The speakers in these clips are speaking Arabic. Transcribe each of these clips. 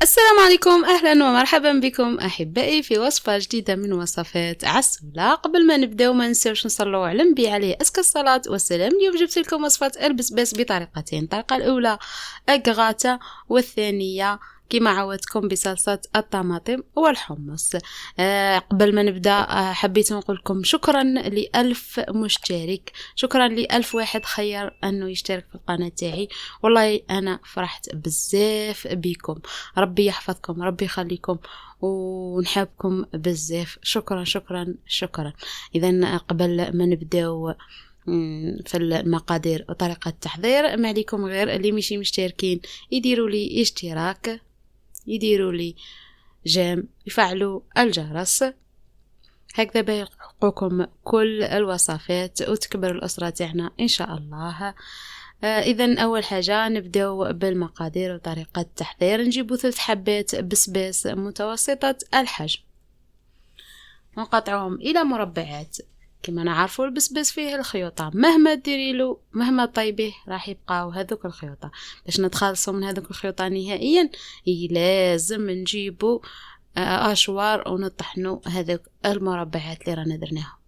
السلام عليكم، أهلا ومرحبا بكم أحبائي في وصفة جديدة من وصفات عسولة. قبل ما نبدأ ما ننساوش نصلوا على النبي عليه أزكى الصلاة والسلام. اليوم جبت لكم وصفة البسباس بطريقتين. الطريقة الأولى أقغاتا، والثانية كما عودتكم بصلصة الطماطم والحمص. قبل ما نبدأ حبيت نقول لكم شكرا ل1000 مشترك، شكرا ل1000 واحد خير أنه يشترك في القناة تاعي. والله أنا فرحت بزاف بكم، ربي يحفظكم، ربي يخليكم، ونحبكم بزاف. شكرا شكرا شكرا. إذن قبل ما نبداو في المقادير وطريقة التحضير، ما عليكم غير اللي مشي مشتركين يديروا لي اشتراك، يديروا لي جيم، يفعلوا الجرس، هكذا بيلحقوكم كل الوصفات وتكبر الأسرة تاعنا إن شاء الله. إذن أول حاجة نبدأ بالمقادير وطريقة التحضير. نجيبو 3 حبات بسباس متوسطة الحجم، ونقطعهم إلى مربعات. كما نعرفوا البسباس فيه الخيوطة، مهما ديريلو مهما طيبه راح يبقاو هذوك الخيوطة. باش نتخلصوا من هذوك الخيوطة نهائيا لازم نجيبو أشوار ونطحنوا هذوك المربعات اللي رانا درناهم.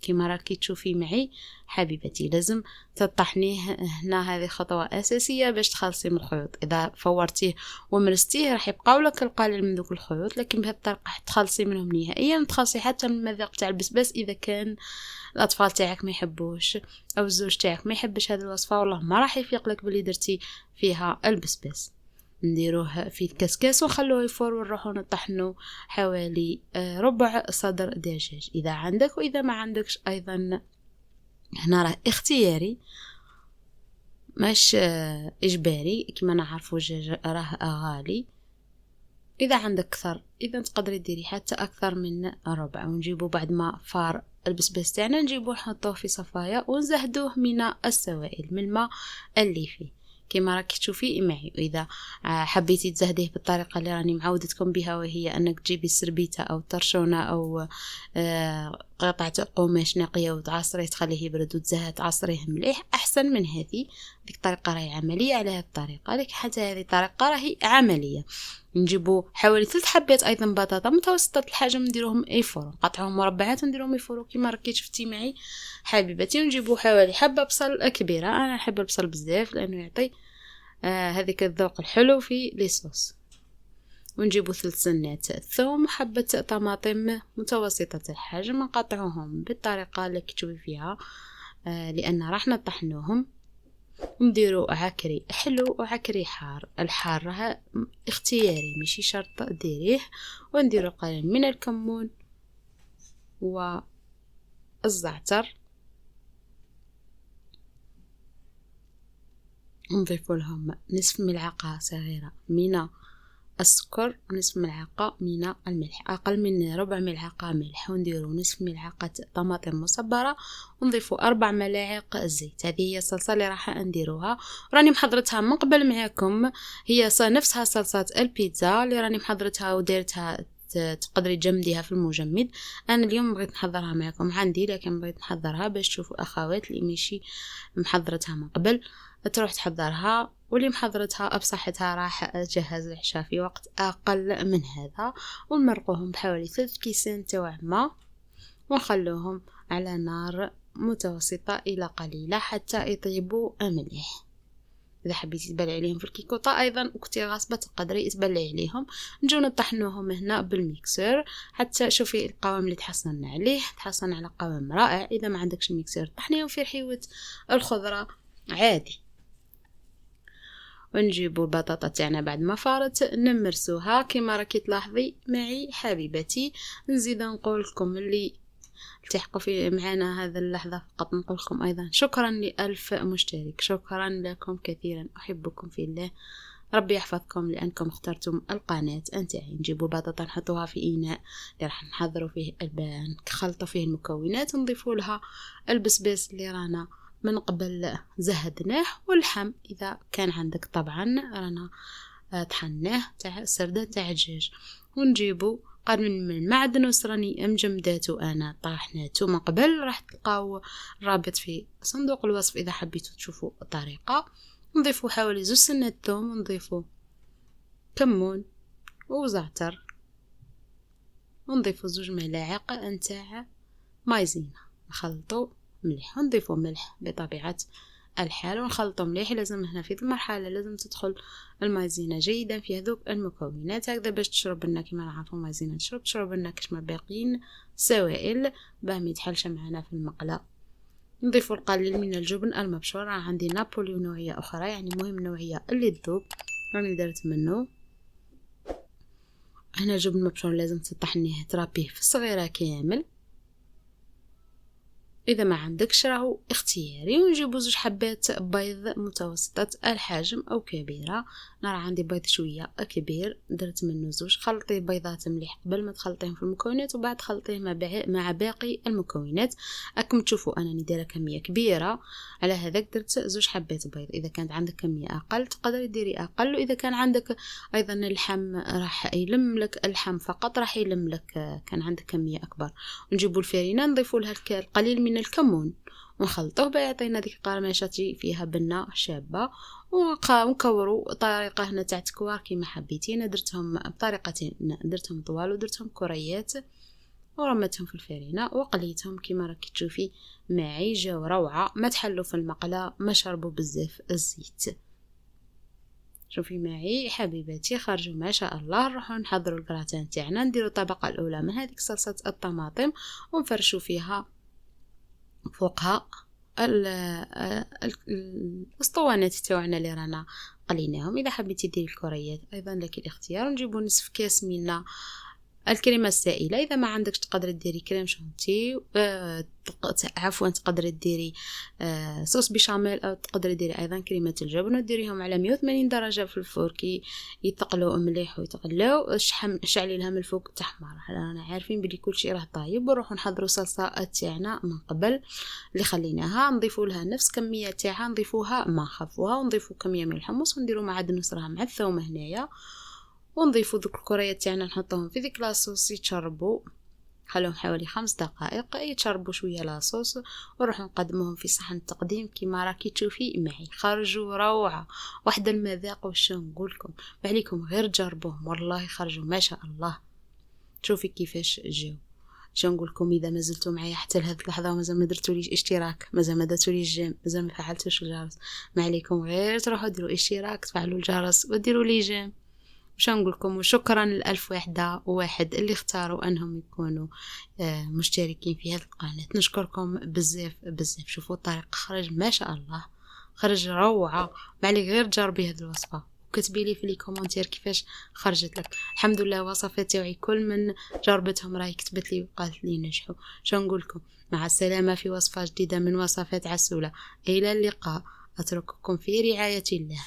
كما راكي تشوفي معي حبيبتي، لازم تطحنيه هنا. هذه خطوة أساسية باش تخلصي من الخيوط. إذا فورتيه ومرستيه راح يبقاو لك القليل من ذوك الخيوط، لكن بهذه الطريقة تخلصي منهم نهائيا. تخلصي حتى من المذاق تاع البسباس إذا كان الأطفال تاعك ما يحبوش أو الزوج تاعك ما يحبش هذه الوصفة، والله ما راح يفيق لك بلي درتي فيها البسباس. نديروه في الكسكاس ونخلوه يفور، ونروحو نطحنو حوالي ربع صدر دجاج إذا عندك، وإذا ما عندكش أيضا هنا راه اختياري مش إجباري. كما نعرفو الدجاج راه غالي، إذا عندك أكثر إذا تقدري ديري حتى أكثر من ربع. ونجيبو بعد ما فار البسباس تاعنا نجيبو نحطوه في صفاية ونزهدوه من السوائل من الماء اللي فيه كما راكي تشوفي معي. واذا حبيتي تزهديه بالطريقه اللي راني معودتكم بها، وهي انك تجيبي السربيته او الطرشونه او قطعه قماش نقيه وتعصريه تخليه يبرد وتزهد تعصريه مليح، احسن من هذه. ديك الطريقه راهي عمليه على هذه الطريقه، لكن حتى هذه الطريقه راهي عمليه. نجيبو حوالي 3 حبات ايضا بطاطا متوسطه الحجم، نديروهم يفوروا، نقطعوهم مربعات ونديروهم يفوروا كما راكي شفتي معي حبيبتي. ونجيبو حوالي حبه بصل كبيره، انا نحب البصل بزاف لانه يعطي هذيك الذوق الحلو في ليصوص. ونجيبو 3 سنات ثوم وحبه طماطم متوسطه الحجم، نقطعوهم بالطريقه اللي تشوفي فيها لان راح نطحنوهم. نديرو عكري حلو وعكري حار. الحار راه اختياري ماشي شرط ديريه. ونديرو قليل من الكمون والزعتر، نضيف لهم نصف ملعقة صغيرة من السكر ونصف ملعقة من الملح، أقل من ربع ملعقة ملح. ونديرو نصف ملعقة طماطم مصبرة، ونضيفو 4 ملاعق زيت. هذه هي الصلصة اللي راح نديروها، راني محضرتها من قبل معاكم. هي نفسها صلصة البيتزا اللي راني محضرتها وديرتها، تقدري تجمديها في المجمد. انا اليوم بغيت نحضرها معكم عندي، لكن بغيت نحضرها باش تشوفوا اخوات اللي ماشي محضرتها من قبل تروح تحضرها، واللي محضرتها ابصحتها راح تجهز العشاء في وقت اقل من هذا. ونمرقوهم بحوالي 3 كيسان تاع ماء، ونخلوهم على نار متوسطة الى قليلة حتى يطيبوا مليح. اذا حبيتي تبلعي عليهم في الكيكوطه ايضا وكنتي غاصبه تقدري تبلعي عليهم. نجو نطحنوهم هنا بالميكسور حتى شوفي القوام اللي تحصلنا عليه، تحصلنا على قوام رائع. اذا ما عندكش الميكسور طحنيهم في رحيوه الخضره عادي. ونجيبوا البطاطا تاعنا بعد ما فارت نمرسوها كما راكي تلاحظي معي حبيبتي. نزيد نقول لكم اللي التحقوا في معنا هذا اللحظة فقط نقول لكم أيضا شكرا ل1000 مشترك، شكرا لكم كثيرا، أحبكم في الله، ربي يحفظكم لأنكم اخترتم القناة أنتعي. نجيبوا البطاطا نحطوها في إناء اللي راح نحضروا فيه نخلطوا فيه المكونات، نضيفوا لها البسباس اللي رانا من قبل زهدناه، واللحم إذا كان عندك طبعا رانا طحناه تاع سردة تاع الدجاج. ونجيبوا قرن من المعدن وسراني مجمداتو انا طاحناتو من قبل، راح تلقاو الرابط في صندوق الوصف اذا حبيتوا تشوفوا الطريقه. نضيفوا حوالي 2 سنات ثوم، ونضيفوا كمون وزعتر، ونضيفو 2 ملاعق نتاع مايزينا، نخلطو مليح، ونضيفو ملح بطبيعة الحال، ونخلطو مليح. لازم هنا في المرحلة لازم تدخل المايزينا جيدا في هذوك المكونات هكذا باش تشرب لنا كما نعرفو المايزينا تشرب لنا كشما باقيين سوائل باه ما يتحلش معنا في المقله. نضيف القليل من الجبن المبشور، عندي نابولي ونوعية أخرى، يعني مهم نوعية اللي تذوب راني درت منه. هنا الجبن المبشور لازم تطحنيه ترابيه في الصغيرة كامل، إذا ما عندكش راهو اختياري. ونجيبو 2 حبات بيض متوسطة الحجم أو كبيرة، نرى عندي بيض شوية كبير درت منه 2. خلطي البيضات مليح قبل ما تخلطيهم في المكونات، وبعد خلطيه مع باقي المكونات. راكم تشوفوا أنني دايره كمية كبيرة، على هذاك درت 2 حبات بيض. إذا كانت عندك كمية أقل تقدري ديري أقل، وإذا كان عندك أيضا اللحم راح يلم لك، اللحم فقط راح يلم لك كان عندك كمية أكبر. ونجيبوا الفرينة نضيفوا لها القليل من الكمون ونخلطوه بيعطينا ديك القرمشه تجي فيها بنه شابه. ونكوروا طريقه هنا تاع تكوار كيما حبيتي. درتهم بطريقتين، درتهم طوال ودرتهم كريات ورمتهم في الفرينه وقليتهم كيما راكي تشوفي معي. جاو روعه، ما تحلوا في المقله، ما شربوا بزاف الزيت. شوفي معي حبيباتي خرجوا ما شاء الله. نروحوا نحضروا الكراتان تاعنا، نديروا الطبقه الاولى من هذيك صلصه الطماطم ونفرشوا فيها فوقها الاسطوانات تاعنا اللي رانا قليناهم. اذا حبيتي ديري الكريات ايضا لك الاختيار. نجيبوا نصف كاس من الكريمه السائله، اذا ما عندكش تقدري ديري كريم شانتي، عفوا تقدري ديري صوص بيشاميل، او تقدري ديري ايضا كريمه الجبن وديريهم على 180 درجه في الفور كي يتقلوا مليح ويتقلاو. شعلي لها من الفوق تحمر. رانا عارفين بلي كل شيء راه طايب. ونروحوا نحضروا صلصه تاعنا من قبل اللي خليناها، نضيفوا لها نفس كميه تاعها، نضيفوها ما خفوها، ونضيفوا كميه من الحمص، ونديروا معاد نصرها مع الثوم هنايا، ونضيفوا ذوك الكريات تاعنا نحطوهم في ذيك لاصوص يتشربوا. خلوهم حوالي 5 دقائق يتشربوا شويه لاصوص، ونروح نقدموهم في صحن التقديم كيما راكي تشوفي معي. خرجوا روعه، واحد المذاق واش نقولكم، عليكم غير جربوهم والله خرجوا ما شاء الله. شوفي كيفاش جاو. شنو نقولكم، اذا ما زلتوا معايا حتى لهذه اللحظه ومازال ما درتوليش اشتراك، مازال ما درتوليش جيم، مازال ما فعلتوش الجرس، ما عليكم غير تروحوا ديروا اشتراك، تفعلوا الجرس وديروا لي جيم. وش نقولكم، وشكرا لألف واحد اللي اختاروا أنهم يكونوا مشتركين في هذه القناة. نشكركم بزاف بزاف. شوفوا الطريق خرج ما شاء الله، خرج روعة. معلي غير جربي هذه الوصفة وكتبي لي في لي كومنتير كيفاش خرجت لك. الحمد لله وصفات تاعي كل من جربتهم راهي كتبت لي وقالت لي نجحوا. شو نقولكم، مع السلامة في وصفة جديدة من وصفات عسولة. إلى اللقاء، أترككم في رعاية الله.